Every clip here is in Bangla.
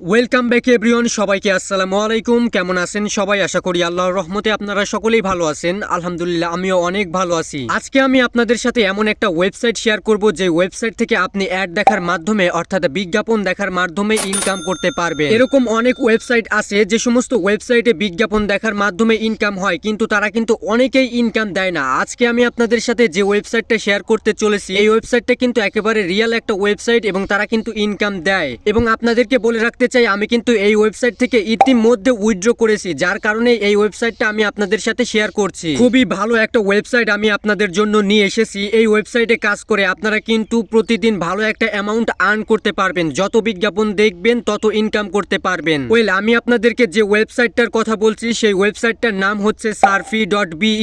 ওয়েলকাম ব্যাক এভরিওয়ান, সবাইকে আসসালামু আলাইকুম। কেমন আছেন সবাই? আশা করি আল্লাহর রহমতে আপনারা সকলেই ভালো আছেন। আলহামদুলিল্লাহ, আমিও অনেক ভালো আছি। আজকে আমি আপনাদের সাথে এমন একটা ওয়েবসাইট শেয়ার করব যে ওয়েবসাইট থেকে আপনি অ্যাড দেখার মাধ্যমে অর্থাৎ বিজ্ঞাপন দেখার মাধ্যমে ইনকাম করতে পারবেন। এরকম অনেক ওয়েবসাইট আছে যে সমস্ত ওয়েবসাইটে বিজ্ঞাপন দেখার মাধ্যমে ইনকাম হয়, কিন্তু তারা কিন্তু অনেকেই ইনকাম দেয় না। আজকে আমি আপনাদের সাথে যে ওয়েবসাইটটা শেয়ার করতে চলেছি, এই ওয়েবসাইটটা কিন্তু একেবারে রিয়েল একটা ওয়েবসাইট এবং তারা কিন্তু ইনকাম দেয়। এবং আপনাদেরকে বলে রাখতে চাই, আমি কিন্তু এই ওয়েবসাইট থেকে ইতিমধ্যে উইথড্র করেছি, যার কারণে এই ওয়েবসাইটটা আমি আপনাদের সাথে শেয়ার করছি। খুবই ভালো একটা ওয়েবসাইট আমি আপনাদের জন্য নিয়ে এসেছি। এই ওয়েবসাইটে কাজ করে আপনারা কিন্তু প্রতিদিন ভালো একটা অ্যামাউন্ট আর্ন করতে পারবেন। যত বিজ্ঞাপন দেখবেন তত ইনকাম করতে পারবেন। আমি আপনাদেরকে যে ওয়েবসাইটটার কথা বলছি সেই ওয়েবসাইটটার নাম হচ্ছে sarfi.be।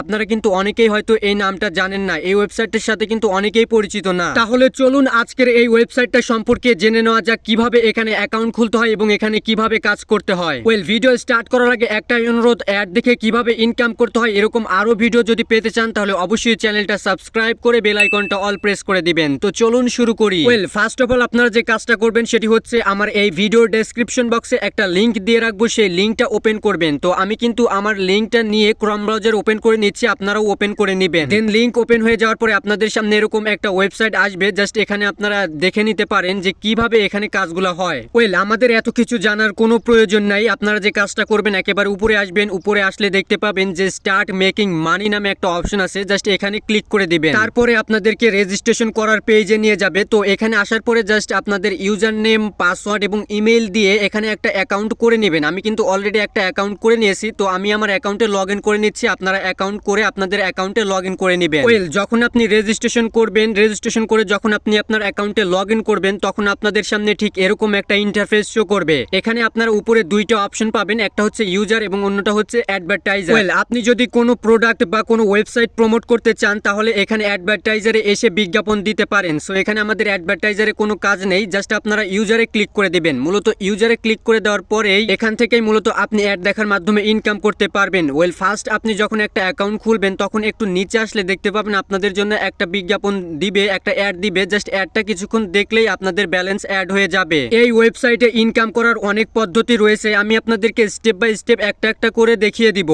আপনারা কিন্তু অনেকেই হয়তো এই নামটা জানেন না, এই ওয়েবসাইটের সাথে কিন্তু অনেকেই পরিচিত না। তাহলে চলুন আজকের এই ওয়েবসাইটটা সম্পর্কে জেনে নেওয়া যাক, কিভাবে এখানে অ্যাকাউন্ট খুলতে হয় এবং এখানে কিভাবে কাজ করতে হয়। ভিডিও স্টার্ট করার আগে একটাই অনুরোধ, অ্যাড দেখে কিভাবে ইনকাম করতে হয় এরকম আরো ভিডিও যদি পেতে চান তাহলে অবশ্যই চ্যানেলটা সাবস্ক্রাইব করে বেল আইকনটা অল প্রেস করে দিবেন। তো চলুন শুরু করি। ফার্স্ট অফ অল আপনারা যে কাজটা করবেন সেটি হচ্ছে, আমার এই ভিডিওর ডেসক্রিপশন বক্সে একটা লিংক দিয়ে রাখবো, সেই লিংকটা ওপেন করবেন। তো আমি কিন্তু আমার লিংকটা নিয়ে ক্রোম ব্রাউজার ওপেন করে নিচ্ছি, আপনারাও ওপেন করে নেবেন। দেন লিংক ওপেন হয়ে যাওয়ার পরে আপনাদের সামনে এরকম একটা ওয়েবসাইট আসবে। জাস্ট এখানে আপনারা দেখে নিতে পারেন যে কিভাবে এখানে কাজগুলো হয়। আমাদের এত কিছু জানার কোনো প্রয়োজন নাই। আপনারা যে কাজটা করবেন, একেবারে উপরে আসবেন, উপরে আসলে দেখতে পাবেন যে স্টার্ট মেকিং মানি নামে একটা অপশন আছে। জাস্ট এখানে ক্লিক করে দিবেন। তারপরে আপনাদেরকে রেজিস্ট্রেশন করার পেজে নিয়ে যাবে। তো এখানে আসার পরে জাস্ট আপনাদের ইউজার নেম, পাসওয়ার্ড এবং ইমেল দিয়ে এখানে একটা অ্যাকাউন্ট করে নেবেন। আমি কিন্তু অলরেডি একটা অ্যাকাউন্ট করে নিয়েছি, তো আমি আমার অ্যাকাউন্টে লগ ইন করে নিচ্ছি। আপনারা অ্যাকাউন্ট করে আপনাদের অ্যাকাউন্টে লগ ইন করে নেবেন। যখন আপনি রেজিস্ট্রেশন করবেন, রেজিস্ট্রেশন করে যখন আপনি আপনার অ্যাকাউন্টে লগ ইন করবেন, তখন আপনাদের সামনে ঠিক এরকম একটা ইন্টারফেস শো করবে। এখানে আপনারা উপরে দুইটা অপশন পাবেন, একটা হচ্ছে ইউজার এবং অন্যটা হচ্ছে অ্যাডভার্টাইজার। আপনি যদি কোনো প্রোডাক্ট বা কোনো ওয়েবসাইট প্রমোট করতে চান তাহলে এখানে অ্যাডভার্টাইজারে এসে বিজ্ঞাপন দিতে পারেন। সো এখানে আমাদের অ্যাডভার্টাইজারে কোনো কাজ নেই, জাস্ট আপনারা ইউজারে ক্লিক করে দিবেন। মূলত ইউজারে ক্লিক করে দেওয়ার পরেই এখান থেকেই মূলত আপনি অ্যাড দেখার মাধ্যমে ইনকাম করতে পারবেন। ফার্স্ট আপনি যখন একটা অ্যাকাউন্ট খুলবেন তখন একটু নিচে আসলে দেখতে পাবেন আপনাদের জন্য একটা বিজ্ঞাপন দিবে, একটা অ্যাড দিবে। জাস্ট অ্যাডটা কিছুক্ষণ দেখলেই আপনাদের ব্যালেন্স অ্যাড হয়ে যাবে। এই ওয়েবসাইটে ইনকাম করার অনেক পদ্ধতি রয়েছে, আমি আপনাদেরকে স্টেপ বাই স্টেপ একটা একটা করে দেখিয়ে দিব।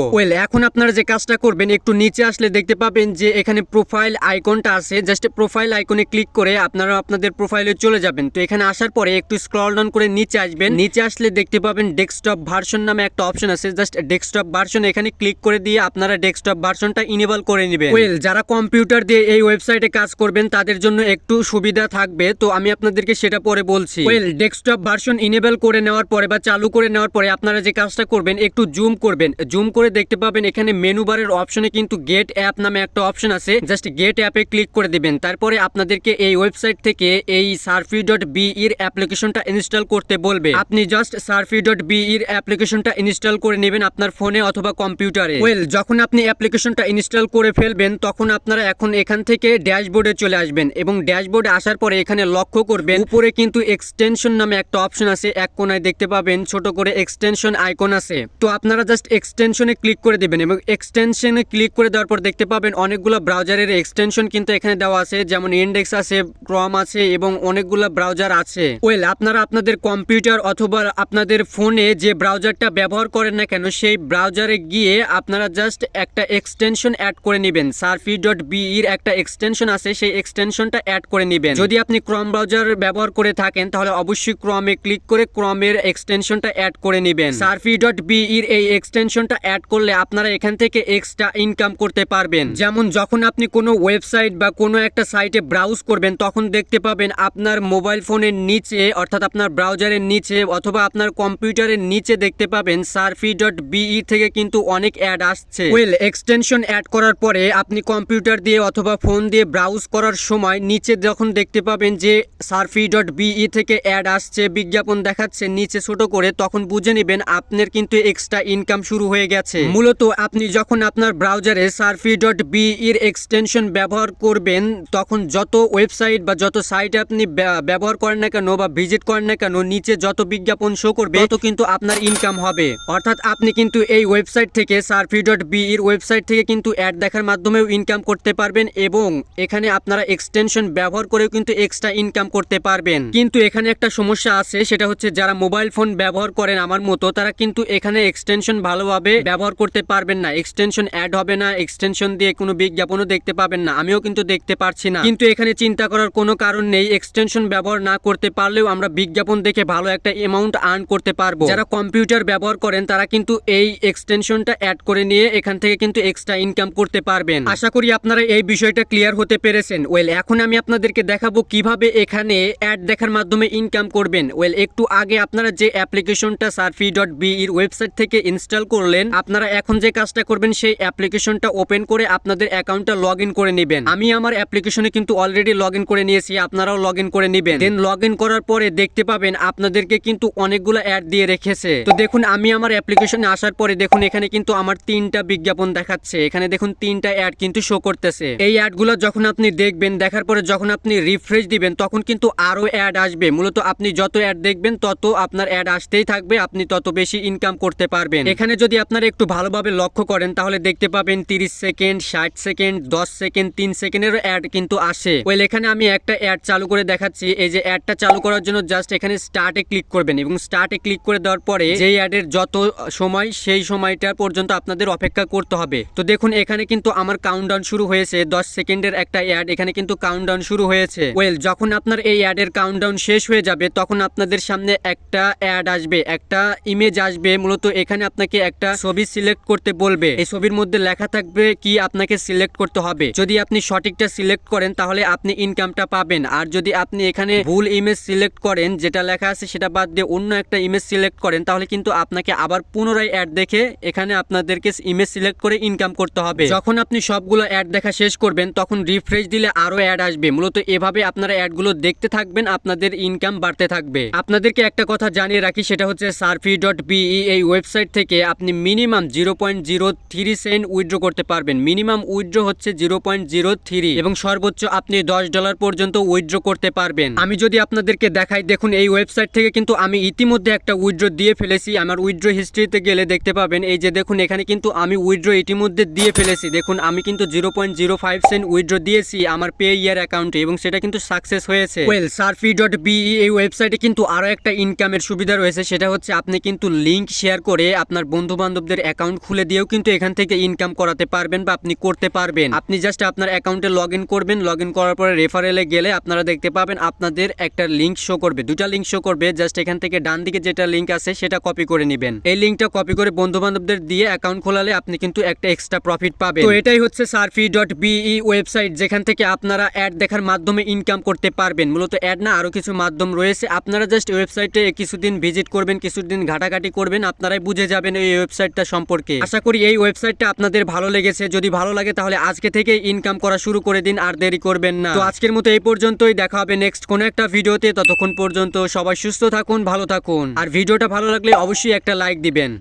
এখন আপনারা যে কাজটা করবেন, একটু নিচে আসলে দেখতে পাবেন যে এখানে প্রোফাইল আইকনটা আছে। জাস্ট প্রোফাইল আইকনে ক্লিক করে আপনারা আপনাদের প্রোফাইলে চলে যাবেন। তো এখানে আসার পরে একটু স্ক্রল ডাউন করে নিচে আসবেন। নিচে আসলে দেখতে পাবেন ডেস্কটপ ভার্সন নামে একটা অপশন আছে। জাস্ট ডেস্কটপ ভার্সন এখানে ক্লিক করে দিয়ে আপনারা ডেস্কটপ ভার্সনটা ইনেবল করে নেবেন। যারা কম্পিউটার দিয়ে এই ওয়েবসাইটে কাজ করবেন তাদের জন্য একটু সুবিধা থাকবে, তো আমি আপনাদেরকে সেটা পরে বলছি। ডেস্কটপ ভার্সন ইনেবল করে নেওয়ার পরে বা চালু করে নেওয়ার পরে আপনারা যে কাজটা করবেন, একটু জুম করবেন। জুম করে দেখতে পাবেন এখানে মেনু বারের অপশনে কিন্তু গেট অ্যাপ নামে একটা অপশন আছে। জাস্ট গেট অ্যাপে ক্লিক করে দিবেন। তারপরে আপনাদেরকে এই ওয়েবসাইট থেকে এই sarfi.be এর অ্যাপ্লিকেশনটা ইনস্টল করতে বলবে। আপনি জাস্ট sarfi.be এর অ্যাপ্লিকেশনটা ইনস্টল করে নেবেন আপনার ফোনে অথবা কম্পিউটারে। যখন আপনি অ্যাপ্লিকেশনটা ইনস্টল করে ফেলবেন তখন আপনারা এখন এখান থেকে ড্যাশবোর্ডে চলে আসবেন এবং ড্যাশবোর্ডে আসার পরে এখানে লক্ষ্য করবেন উপরে কিন্তু এক্সটেনশন নামে একটা অপশন আছে। এক কোণায় দেখতে পাবেন ছোট করে এক্সটেনশন আইকন আছে। তো আপনারা জাস্ট এক্সটেনশনে ক্লিক করে দিবেন এবং এক্সটেনশনে ক্লিক করে দেওয়ার পর দেখতে পাবেন অনেকগুলো ব্রাউজারের এক্সটেনশন কিন্তু এখানে দেওয়া আছে, যেমন ইন্ডেক্স আছে, ক্রোম আছে এবং অনেকগুলো ব্রাউজার আছে। আপনারা আপনাদের কম্পিউটার অথবা আপনাদের ফোনে যে ব্রাউজারটা ব্যবহার করেন না কেন সেই ব্রাউজারে গিয়ে আপনারা জাস্ট একটা এক্সটেনশন অ্যাড করে নেবেন। sarfi.be এর একটা এক্সটেনশন আছে, সেই এক্সটেনশনটা অ্যাড করে নেবেন। যদি আপনি ক্রোম ব্রাউজার ব্যবহার করে থাকেন তাহলে অবশ্যই ক্রোমে ক্লিক করে ক্রোমের এক্সটেনশনটা অ্যাড করে নেবেন। sarfi.be এর এই এক্সটেনশনটা অ্যাড করলে আপনারা এখান থেকে এক্সট্রা ইনকাম করতে পারবেন। যেমন যখন আপনি কোনো ওয়েবসাইট বা কোনো একটা সাইটে ব্রাউজ করবেন তখন দেখতে পাবেন আপনার মোবাইল ফোনের নিচে অর্থাৎ আপনার ব্রাউজারের নিচে অথবা আপনার কম্পিউটারের নিচে দেখতে পাবেন sarfi.be থেকে কিন্তু অনেক অ্যাড আসছে। এক্সটেনশন অ্যাড করার পরে আপনি কম্পিউটার দিয়ে অথবা ফোন দিয়ে ব্রাউজ করার সময় নিচে যখন দেখতে পাবেন যে sarfi.be থেকে অ্যাড আসছে, বিজ্ঞাপন দেখাচ্ছে নিচে ছোট করে, তখন বুঝে নেবেন আপনার কিন্তু এক্সট্রা ইনকাম শুরু হয়ে গেছে। মূলত আপনি যখন আপনার ব্রাউজারে sarfi.be এর এক্সটেনশন ব্যবহার করবেন তখন যত ওয়েবসাইট বা যত সাইটে আপনি ব্যবহার করেন না কেন বা ভিজিট করেন না কেন, নিচে যত বিজ্ঞাপন শো করবে তত কিন্তু আপনার ইনকাম হবে। অর্থাৎ আপনি কিন্তু এই ওয়েবসাইট থেকে sarfi.be এর ওয়েবসাইট থেকে কিন্তু অ্যাড দেখার মাধ্যমেও ইনকাম করতে পারবেন এবং এখানে আপনারা এক্সটেনশন ব্যবহার করেও কিন্তু এক্সট্রা ইনকাম করতে পারবেন। কিন্তু এখানে একটা সমস্যা আছে, সেটা হচ্ছে যারা মোবাইল ফোন ব্যবহার করেন আমার মতো, তারা কিন্তু এখানে এক্সটেনশন ভালোভাবে ব্যবহার করতে পারবেন না, এক্সটেনশন অ্যাড হবে না, এক্সটেনশন দিয়ে কোনো বিজ্ঞাপনও দেখতে পাবেন না, আমিও কিন্তু দেখতে পারছি না। কিন্তু এখানে চিন্তা করার কোনো কারণ নেই, এক্সটেনশন ব্যবহার না করতে পারলেও আমরা বিজ্ঞাপন দেখে ভালো একটা অ্যামাউন্ট আর্ন করতে পারবো। যারা কম্পিউটার ব্যবহার করেন তারা কিন্তু এই এক্সটেনশনটা অ্যাড করে নিয়ে এখান থেকে কিন্তু এক্সট্রা ইনকাম করতে পারবেন। আশা করি আপনারা এই বিষয়টা ক্লিয়ার হতে পেরেছেন। ওয়েল, এখন আমি আপনাদেরকে দেখাবো কিভাবে এখানে অ্যাড দেখার মাধ্যমে ইনকাম করবেন। ওয়েল, একটু আগে আপনারা যে অ্যাপ্লিকেশনটা surfy.be এর ওয়েবসাইট থেকে ইনস্টল করলেন, আপনারা এখন যে কাজটা করবেন সেই অ্যাপ্লিকেশনটা ওপেন করে আপনাদের অ্যাকাউন্টটা লগ ইন করে নেবেন। আমি আমার অ্যাপ্লিকেশনে কিন্তু অলরেডি লগ ইন করে নিয়েছি, আপনারাও লগ ইন করে নেবেন। দেন লগ ইন করার পরে দেখতে পাবেন আপনাদেরকে কিন্তু অনেকগুলো অ্যাড দিয়ে রেখেছে। তো দেখুন, আমি আমার অ্যাপ্লিকেশনে আসার পরে দেখুন এখানে কিন্তু আমার 3টা বিজ্ঞাপন দেখাচ্ছে। এখানে দেখুন 3টা অ্যাড কিন্তু শো করতেছে। এই অ্যাডগুলো যখন আপনি দেখবেন, দেখার পরে যখন আপনি রিফ্রেশ দিবেন তখন কিন্তু আরো অ্যাড আসবে। মূলত আপনি যত অ্যাড দেখবেন তত আপনার অ্যাড আসতেই থাকবে, আপনি তত বেশি ইনকাম করতে পারবেন। এখানে যদি আপনারা একটু ভালোভাবে লক্ষ্য করেন তাহলে দেখতে পাবেন 30 সেকেন্ড, 60 সেকেন্ড, 10 সেকেন্ড, 3 সেকেন্ডেরও অ্যাড কিন্তু আসে। ওয়েল, এখানে আমি একটা অ্যাড চালু করে দেখাচ্ছি। এই যে অ্যাডটা চালু করার জন্য জাস্ট এখানে স্টার্টে ক্লিক করবেন এবং স্টার্টে ক্লিক করে দেওয়ার পরে যেই অ্যাডের যত সময় সেই সময়টা পর্যন্ত আপনাদের অপেক্ষা করতে হবে। তো দেখুন এখানে কিন্তু আমার কাউন্টডাউন শুরু হয়েছে, 10 সেকেন্ডের একটা অ্যাড এখানে কিন্তু কাউন্টডাউন শুরু হয়েছে। ওয়েল, যখন আপনার এই অ্যাডের কাউন্টডাউন শেষ হয়ে যাবে তখন আপনাদের সামনে একটা অ্যাড আসবে, একটা ইমেজ আসবে। মূলত এখানে আপনাকে একটা ছবি সিলেক্ট করতে বলবে। এই ছবির মধ্যে লেখা থাকবে কি আপনাকে সিলেক্ট করতে হবে। যদি আপনি সঠিকটা সিলেক্ট করেন তাহলে আপনি ইনকামটা পাবেন, আর যদি আপনি এখানে ভুল ইমেজ সিলেক্ট করেন, যেটা লেখা আছে সেটা বাদ দিয়ে অন্য একটা ইমেজ সিলেক্ট করেন, তাহলে কিন্তু আপনাকে আবার পুনরায় অ্যাড দেখে এখানে আপনাদেরকে ইমেজ সিলেক্ট করে ইনকাম করতে হবে। যখন আপনি সবগুলো অ্যাড দেখা শেষ করবেন তখন রিফ্রেশ দিলে আরো অ্যাড আসবে। মূলত এভাবে আপনারা অ্যাডগুলো দেখতে থাকবেন, আপনাদের ইনকাম বাড়তে থাকবে। আপনাদেরকে একটা কথা জানিয়ে রাখি, সেটা হচ্ছে surfy.be এই ওয়েবসাইট থেকে আপনি মিনিমাম 0.03 সেন্ট উইথড্র করতে পারবেন। মিনিমাম উইথড্র হচ্ছে 0.03 এবং সর্বোচ্চ আপনি $10 পর্যন্ত উইথড্র করতে পারবেন। আমি যদি আপনাদেরকে দেখাই, দেখুন এই ওয়েবসাইট থেকে কিন্তু আমি ইতিমধ্যে একটা উইথড্র দিয়ে ফেলেছি। আমার উইথড্র হিস্ট্রিতে গেলে দেখতে পাবেন, এই যে দেখুন এখানে কিন্তু আমি উইথড্র ইতিমধ্যে দিয়ে ফেলেছি। দেখুন আমি কিন্তু 0.05 সেন্ট উইথড্র দিয়েছি আমার পে ইয়ার অ্যাকাউন্টে এবং সেটা কিন্তু সাকসেস হয়েছে। ওয়েল, surfy.be এই ওয়েবসাইটে কিন্তু আরো একটা ইনকামের সুবিধা রয়েছে, সেটা হচ্ছে আপনি কিন্তু লিংক শেয়ার করে আপনার বন্ধু বান্ধবদের অ্যাকাউন্ট খুলে দিয়েও কিন্তু এখান থেকে ইনকাম করাতে পারবেন বা আপনি করতে পারবেন। আপনি জাস্ট আপনার অ্যাকাউন্টে লগ ইন করবেন, লগ ইন করার পরে রেফারেলে গেলে আপনারা দেখতে পাবেন আপনাদের একটা লিংক শো করবে, 2টা লিংক শো করবে। জাস্ট এখান থেকে ডান দিকে যেটা লিংক আছে সেটা কপি করে নেবেন। এই লিংকটা কপি করে বন্ধু বান্ধবদের দিয়ে অ্যাকাউন্ট খোলালে আপনি কিন্তু একটা এক্সট্রা প্রফিট পাবেন। তো এটাই হচ্ছে surfy.be ওয়েবসাইট, যেখান থেকে আপনারা অ্যাড দেখার মাধ্যমে ইনকাম করতে পারবেন। মূলত অ্যাড না, আরো কিছু মাধ্যম রয়েছে। আপনারা জাস্ট ওয়েবসাইটে কিছুদিন ভিজিট করবেন, কিছুদিন ঘাটাঘাটি করবেন, আপনারাই বুঝে যাবেন এই ওয়েবসাইটটা সম্পর্কে। আশা করি এই ওয়েবসাইটটা আপনাদের ভালো লেগেছে। যদি ভালো লাগে তাহলে আজকে থেকে ইনকাম করা শুরু করে দিন, আর দেরি করবেন না। তো আজকের মতো এই পর্যন্তই, দেখা হবে নেক্সট কোনো একটা ভিডিওতে। ততক্ষণ পর্যন্ত সবাই সুস্থ থাকুন, ভালো থাকুন, আর ভিডিওটা ভালো লাগলে অবশ্যই একটা লাইক দিবেন।